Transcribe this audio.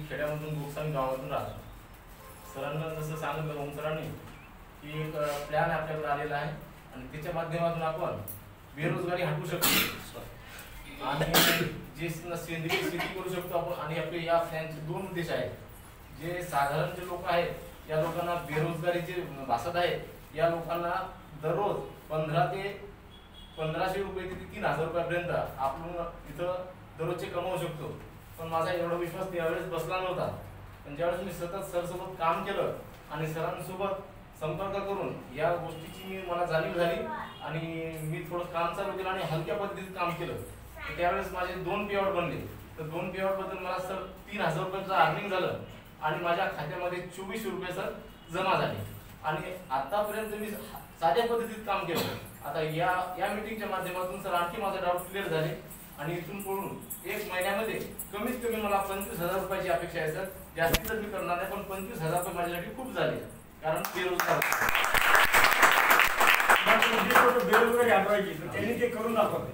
खेड्यामधून गोकसामी गावातून राहतो. सरांना जसं सांगितलं ओम सरांनी की एक प्लॅन आपल्याकडे आलेला आहे आणि त्याच्या माध्यमातून आपण बेरोजगारी हटवू शकतो आणि जे सेंद्रिय शेती करू शकतो आपण. आणि आपले या प्लॅनचे 2 उद्देश आहेत. जे साधारण जे लोक आहेत या लोकांना बेरोजगारी जे भासत आहे या लोकांना दररोज 1500 रुपये ते 3000 रुपयापर्यंत आपण इथं दररोजचे कमवू शकतो. पण माझा एवढा विश्वास त्यावेळेस बसला नव्हता. पण ज्यावेळेस मी सतत सरसोबत काम केलं आणि सरांसोबत संपर्क करून या गोष्टीची मला जाणीव झाली आणि मी थोडं काम चालू केलं आणि हलक्या पद्धतीत काम केलं. त्यावेळेस माझे 2 पेआउट बनले. तर 2 पेआउट बद्दल मला सर 3000 रुपयाचं अर्निंग झालं आणि माझ्या खात्यामध्ये 2400 रुपये सर जमा झाले. आणि आतापर्यंत मी साध्या पद्धतीत काम केलं. आता या मीटिंगच्या माध्यमातून सर आणखी माझा डाऊट क्लिअर झाले आणि इथून पुढून 1 महिन्यामध्ये कमीत कमी मला 25,000 रुपयाची अपेक्षा आहे सर. जास्ती तर मी करणार नाही पण 25,000 रुपये माझ्यासाठी खूप झाले कारण बेरोजगार बेरोजगारी हटवायची त्यांनी ते करून दाखवते.